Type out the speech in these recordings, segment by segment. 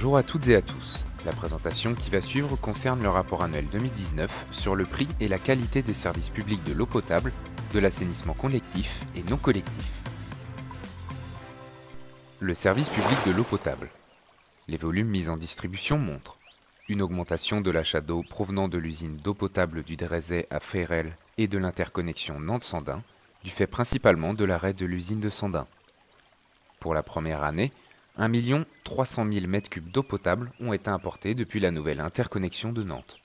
Bonjour à toutes et à tous. La présentation qui va suivre concerne le rapport annuel 2019 sur le prix et la qualité des services publics de l'eau potable, de l'assainissement collectif et non collectif. Le service public de l'eau potable. Les volumes mis en distribution montrent une augmentation de l'achat d'eau provenant de l'usine d'eau potable du Drezet à Férel et de l'interconnexion Nantes-Sandin, du fait principalement de l'arrêt de l'usine de Sandin. Pour la première année, 1 300 000 m3 d'eau potable ont été importés depuis la nouvelle interconnexion de Nantes.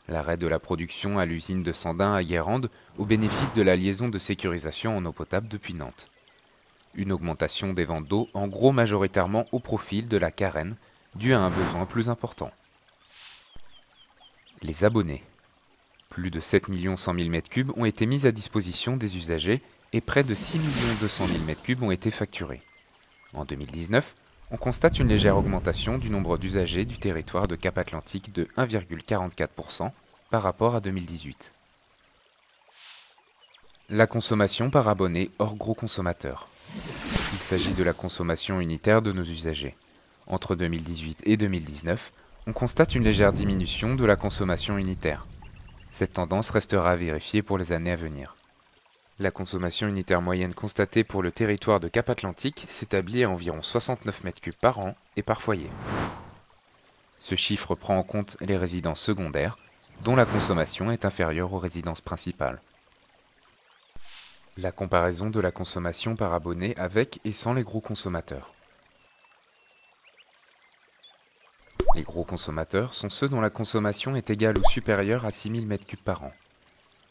L'arrêt de la production à l'usine de Sandin à Guérande au bénéfice de la liaison de sécurisation en eau potable depuis Nantes. Une augmentation des ventes d'eau en gros majoritairement au profil de la Carène, due à un besoin plus important. Les abonnés. Plus de 7 100 000 m3 ont été mis à disposition des usagers et près de 6 200 000 m3 ont été facturés. En 2019, on constate une légère augmentation du nombre d'usagers du territoire de Cap-Atlantique de 1,44% par rapport à 2018. La consommation par abonné hors gros consommateurs. Il s'agit de la consommation unitaire de nos usagers. Entre 2018 et 2019, on constate une légère diminution de la consommation unitaire. Cette tendance restera à vérifier pour les années à venir. La consommation unitaire moyenne constatée pour le territoire de Cap-Atlantique s'établit à environ 69 m3 par an et par foyer. Ce chiffre prend en compte les résidences secondaires, dont la consommation est inférieure aux résidences principales. La comparaison de la consommation par abonné avec et sans les gros consommateurs. Les gros consommateurs sont ceux dont la consommation est égale ou supérieure à 6 000 m3 par an.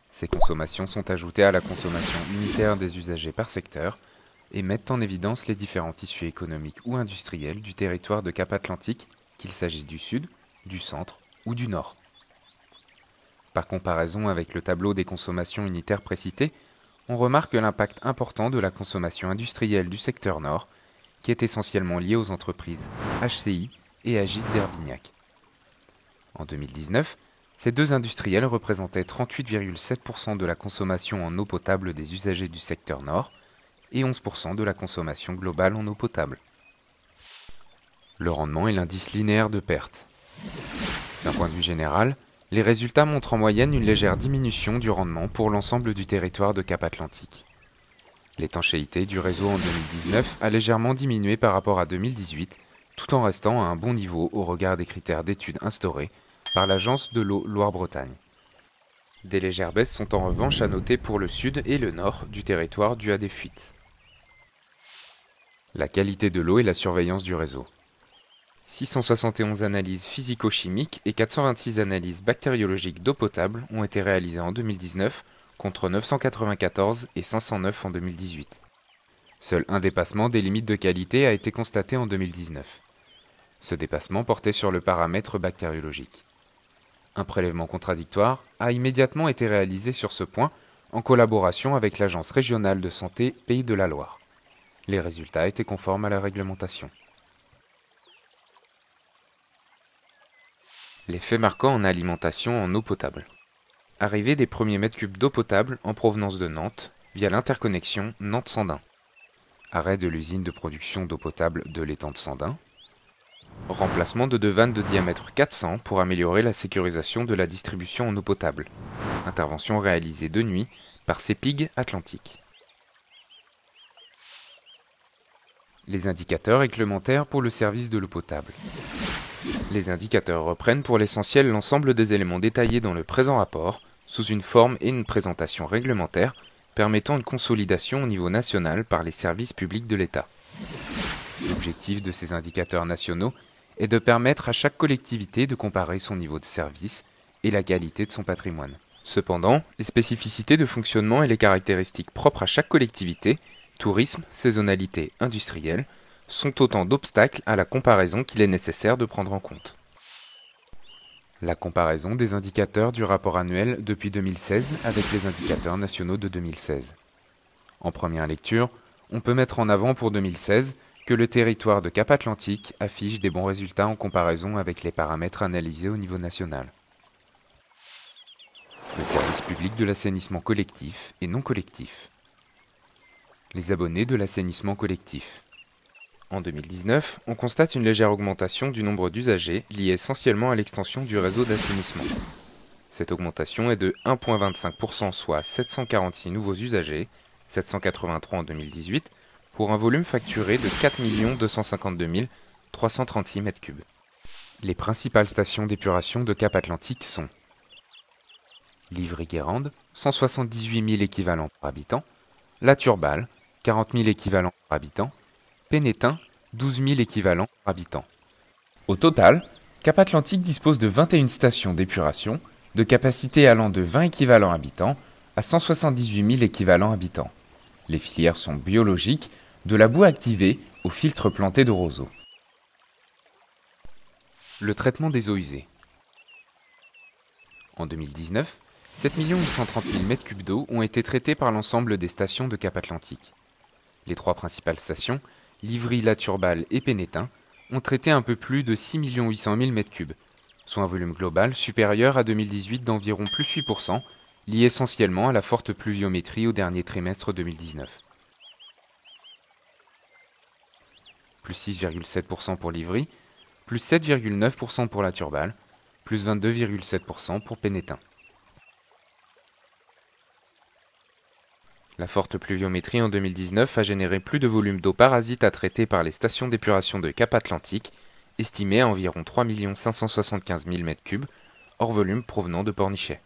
Ces consommations sont ajoutées à la consommation unitaire des usagers par secteur et mettent en évidence les différents tissus économiques ou industriels du territoire de Cap-Atlantique, qu'il s'agisse du sud, du centre ou du nord. Par comparaison avec le tableau des consommations unitaires précitées, on remarque l'impact important de la consommation industrielle du secteur nord, qui est essentiellement liée aux entreprises HCI et Agis d'Herbignac. En 2019, ces deux industriels représentaient 38,7% de la consommation en eau potable des usagers du secteur nord et 11% de la consommation globale en eau potable. Le rendement est l'indice linéaire de perte. D'un point de vue général, les résultats montrent en moyenne une légère diminution du rendement pour l'ensemble du territoire de Cap-Atlantique. L'étanchéité du réseau en 2019 a légèrement diminué par rapport à 2018, tout en restant à un bon niveau au regard des critères d'études instaurés par l'Agence de l'eau Loire-Bretagne. Des légères baisses sont en revanche à noter pour le sud et le nord du territoire dû à des fuites. La qualité de l'eau et la surveillance du réseau. 671 analyses physico-chimiques et 426 analyses bactériologiques d'eau potable ont été réalisées en 2019 contre 994 et 509 en 2018. Seul un dépassement des limites de qualité a été constaté en 2019. Ce dépassement portait sur le paramètre bactériologique. Un prélèvement contradictoire a immédiatement été réalisé sur ce point en collaboration avec l'Agence régionale de santé Pays de la Loire. Les résultats étaient conformes à la réglementation. Les faits marquants en alimentation en eau potable. Arrivée des premiers mètres cubes d'eau potable en provenance de Nantes via l'interconnexion Nantes-Sandin. Arrêt de l'usine de production d'eau potable de l'étang de Sandin. Remplacement de deux vannes de diamètre 400 pour améliorer la sécurisation de la distribution en eau potable. Intervention réalisée de nuit par CEPIG Atlantique. Les indicateurs réglementaires pour le service de l'eau potable. Les indicateurs reprennent pour l'essentiel l'ensemble des éléments détaillés dans le présent rapport, sous une forme et une présentation réglementaire, permettant une consolidation au niveau national par les services publics de l'État. L'objectif de ces indicateurs nationaux est de permettre à chaque collectivité de comparer son niveau de service et la qualité de son patrimoine. Cependant, les spécificités de fonctionnement et les caractéristiques propres à chaque collectivité, tourisme, saisonnalité, industrielle, sont autant d'obstacles à la comparaison qu'il est nécessaire de prendre en compte. La comparaison des indicateurs du rapport annuel depuis 2016 avec les indicateurs nationaux de 2016. En première lecture, on peut mettre en avant pour 2016 que le territoire de Cap-Atlantique affiche des bons résultats en comparaison avec les paramètres analysés au niveau national. Le service public de l'assainissement collectif et non collectif. Les abonnés de l'assainissement collectif. En 2019, on constate une légère augmentation du nombre d'usagers liée essentiellement à l'extension du réseau d'assainissement. Cette augmentation est de 1,25%, soit 746 nouveaux usagers, 783 en 2018, pour un volume facturé de 4 252 336 m3. Les principales stations d'épuration de Cap Atlantique sont Livry-Guérande, 178 000 équivalents par habitant, La Turballe, 40 000 équivalents par habitant, Pénétin, 12 000 équivalents par habitant. Au total, Cap Atlantique dispose de 21 stations d'épuration, de capacité allant de 20 équivalents habitants à 178 000 équivalents habitants. Les filières sont biologiques, de la boue activée aux filtres plantés de roseaux. Le traitement des eaux usées. En 2019, 7 830 000 m3 d'eau ont été traités par l'ensemble des stations de Cap Atlantique. Les trois principales stations, Livry, La Turballe et Pénétin, ont traité un peu plus de 6 800 000 m3, soit un volume global supérieur à 2018 d'environ plus 8%, lié essentiellement à la forte pluviométrie au dernier trimestre 2019. Plus 6,7% pour Livry, plus 7,9% pour La Turballe, plus 22,7% pour Pénétin. La forte pluviométrie en 2019 a généré plus de volume d'eau parasite à traiter par les stations d'épuration de Cap Atlantique, estimé à environ 3 575 000 m3, hors volume provenant de Pornichet.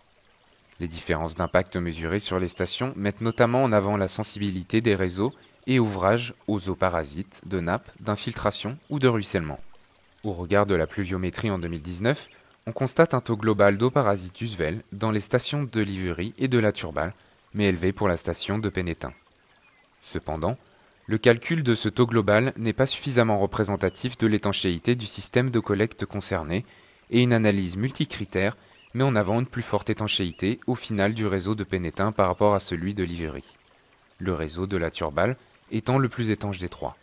Les différences d'impact mesurées sur les stations mettent notamment en avant la sensibilité des réseaux et ouvrages aux eaux parasites, de nappes, d'infiltration ou de ruissellement. Au regard de la pluviométrie en 2019, on constate un taux global d'eau parasite usuel dans les stations de Livry et de La Turballe, mais élevé pour la station de Pénétin. Cependant, le calcul de ce taux global n'est pas suffisamment représentatif de l'étanchéité du système de collecte concerné et une analyse multicritère met en avant une plus forte étanchéité au final du réseau de Pénétin par rapport à celui de Livry, le réseau de La Turballe étant le plus étanche des trois.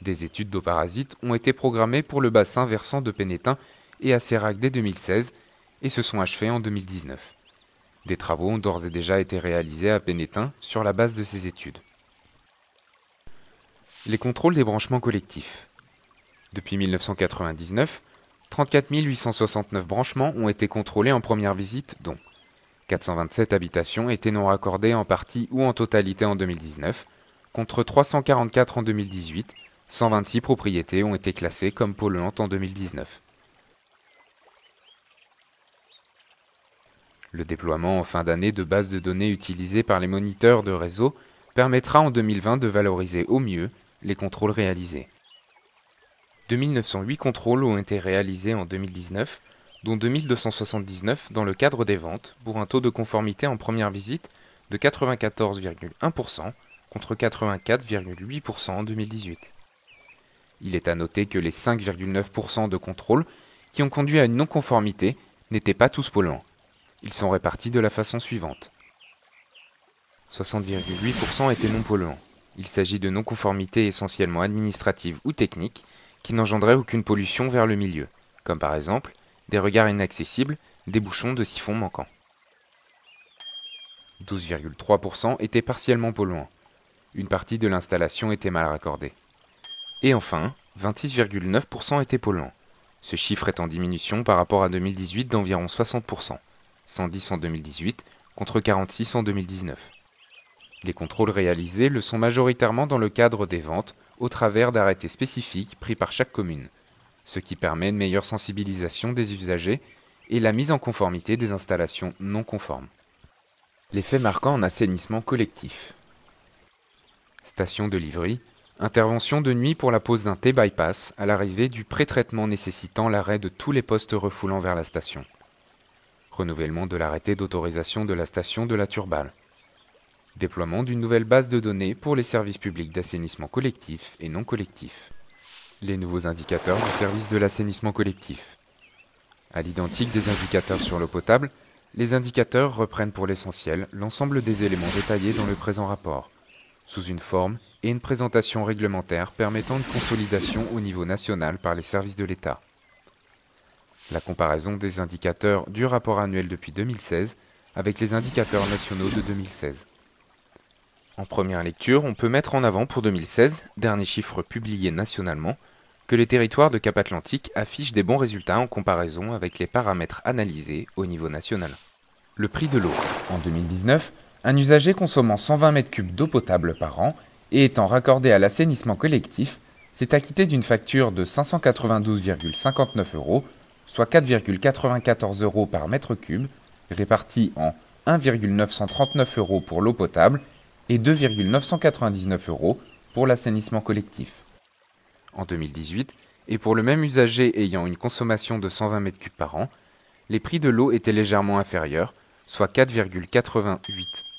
Des études d'eau parasite ont été programmées pour le bassin versant de Pénétin et à Sérac dès 2016 et se sont achevées en 2019. Des travaux ont d'ores et déjà été réalisés à Pénétin sur la base de ces études. Les contrôles des branchements collectifs. Depuis 1999, 34 869 branchements ont été contrôlés en première visite, dont 427 habitations étaient non raccordées en partie ou en totalité en 2019, contre 344 en 2018, 126 propriétés ont été classées comme polluantes en 2019. Le déploiement en fin d'année de bases de données utilisées par les moniteurs de réseau permettra en 2020 de valoriser au mieux les contrôles réalisés. 2908 contrôles ont été réalisés en 2019, dont 2279 dans le cadre des ventes, pour un taux de conformité en première visite de 94,1% contre 84,8% en 2018. Il est à noter que les 5,9% de contrôles qui ont conduit à une non-conformité n'étaient pas tous polluants. Ils sont répartis de la façon suivante. 60,8% étaient non polluants. Il s'agit de non-conformités essentiellement administratives ou techniques qui n'engendraient aucune pollution vers le milieu, comme par exemple des regards inaccessibles, des bouchons de siphon manquants. 12,3% étaient partiellement polluants. Une partie de l'installation était mal raccordée. Et enfin, 26,9% étaient polluants. Ce chiffre est en diminution par rapport à 2018 d'environ 60%. 110 en 2018 contre 46 en 2019. Les contrôles réalisés le sont majoritairement dans le cadre des ventes au travers d'arrêtés spécifiques pris par chaque commune, ce qui permet une meilleure sensibilisation des usagers et la mise en conformité des installations non conformes. Les faits marquants en assainissement collectif. Station de Livry, intervention de nuit pour la pose d'un T-bypass à l'arrivée du pré-traitement nécessitant l'arrêt de tous les postes refoulant vers la station. Renouvellement de l'arrêté d'autorisation de la station de La Turballe. Déploiement d'une nouvelle base de données pour les services publics d'assainissement collectif et non collectif. Les nouveaux indicateurs du service de l'assainissement collectif. À l'identique des indicateurs sur l'eau potable, les indicateurs reprennent pour l'essentiel l'ensemble des éléments détaillés dans le présent rapport, sous une forme et une présentation réglementaire permettant une consolidation au niveau national par les services de l'État. La comparaison des indicateurs du rapport annuel depuis 2016 avec les indicateurs nationaux de 2016. En première lecture, on peut mettre en avant pour 2016, dernier chiffre publié nationalement, que les territoires de Cap Atlantique affichent des bons résultats en comparaison avec les paramètres analysés au niveau national. Le prix de l'eau. En 2019, un usager consommant 120 m3 d'eau potable par an et étant raccordé à l'assainissement collectif s'est acquitté d'une facture de 592,59 €, soit 4,94 € par mètre cube, répartie en 1,939 € pour l'eau potable et 2,999 € pour l'assainissement collectif. En 2018, et pour le même usager ayant une consommation de 120 m3 par an, les prix de l'eau étaient légèrement inférieurs, soit 4,88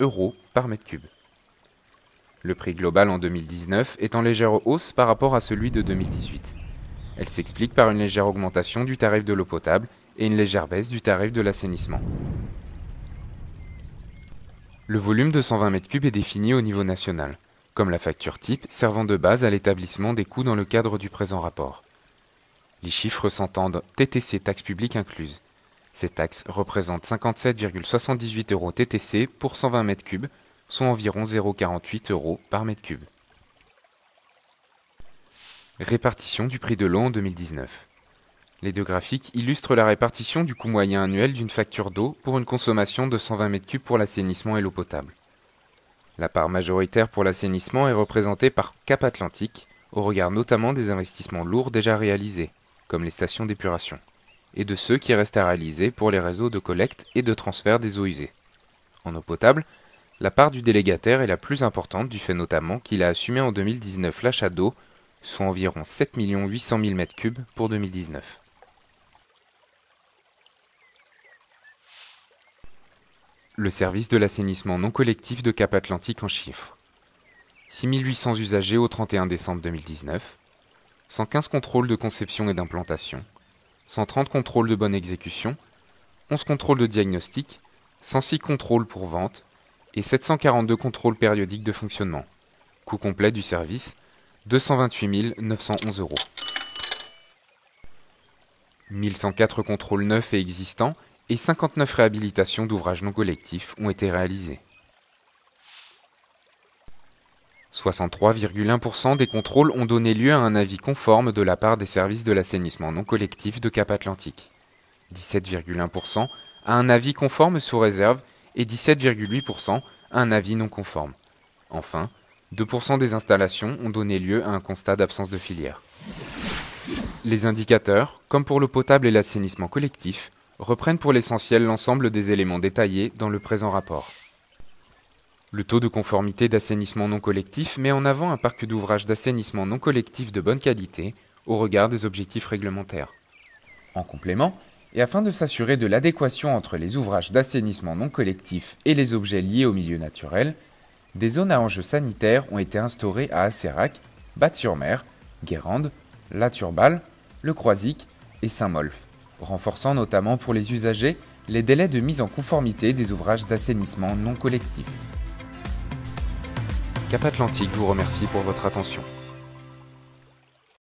€ par mètre cube. Le prix global en 2019 est en légère hausse par rapport à celui de 2018. Elle s'explique par une légère augmentation du tarif de l'eau potable et une légère baisse du tarif de l'assainissement. Le volume de 120 m3 est défini au niveau national, comme la facture type servant de base à l'établissement des coûts dans le cadre du présent rapport. Les chiffres s'entendent TTC taxes publiques incluses. Ces taxes représentent 57,78 € TTC pour 120 m3, soit environ 0,48 € par mètre cube. Répartition du prix de l'eau en 2019. Les deux graphiques illustrent la répartition du coût moyen annuel d'une facture d'eau pour une consommation de 120 m3 pour l'assainissement et l'eau potable. La part majoritaire pour l'assainissement est représentée par Cap Atlantique, au regard notamment des investissements lourds déjà réalisés, comme les stations d'épuration, et de ceux qui restent à réaliser pour les réseaux de collecte et de transfert des eaux usées. En eau potable, la part du délégataire est la plus importante du fait notamment qu'il a assumé en 2019 l'achat d'eau, soit environ 7 800 000 m3 pour 2019. Le service de l'assainissement non collectif de Cap Atlantique en chiffres. 6 800 usagers au 31 décembre 2019, 115 contrôles de conception et d'implantation, 130 contrôles de bonne exécution, 11 contrôles de diagnostic, 106 contrôles pour vente et 742 contrôles périodiques de fonctionnement. Coût complet du service, 228 911 €. 1104 contrôles neufs et existants et 59 réhabilitations d'ouvrages non collectifs ont été réalisés. 63,1% des contrôles ont donné lieu à un avis conforme de la part des services de l'assainissement non collectif de Cap Atlantique. 17,1% à un avis conforme sous réserve et 17,8% à un avis non conforme. Enfin, 2% des installations ont donné lieu à un constat d'absence de filière. Les indicateurs, comme pour l'eau potable et l'assainissement collectif, reprennent pour l'essentiel l'ensemble des éléments détaillés dans le présent rapport. Le taux de conformité d'assainissement non collectif met en avant un parc d'ouvrages d'assainissement non collectif de bonne qualité au regard des objectifs réglementaires. En complément, et afin de s'assurer de l'adéquation entre les ouvrages d'assainissement non collectif et les objets liés au milieu naturel, des zones à enjeux sanitaires ont été instaurées à Asserac, Batte-sur-Mer, Guérande, La Turballe, Le Croisic et Saint-Molf, renforçant notamment pour les usagers les délais de mise en conformité des ouvrages d'assainissement non collectif. Cap Atlantique vous remercie pour votre attention.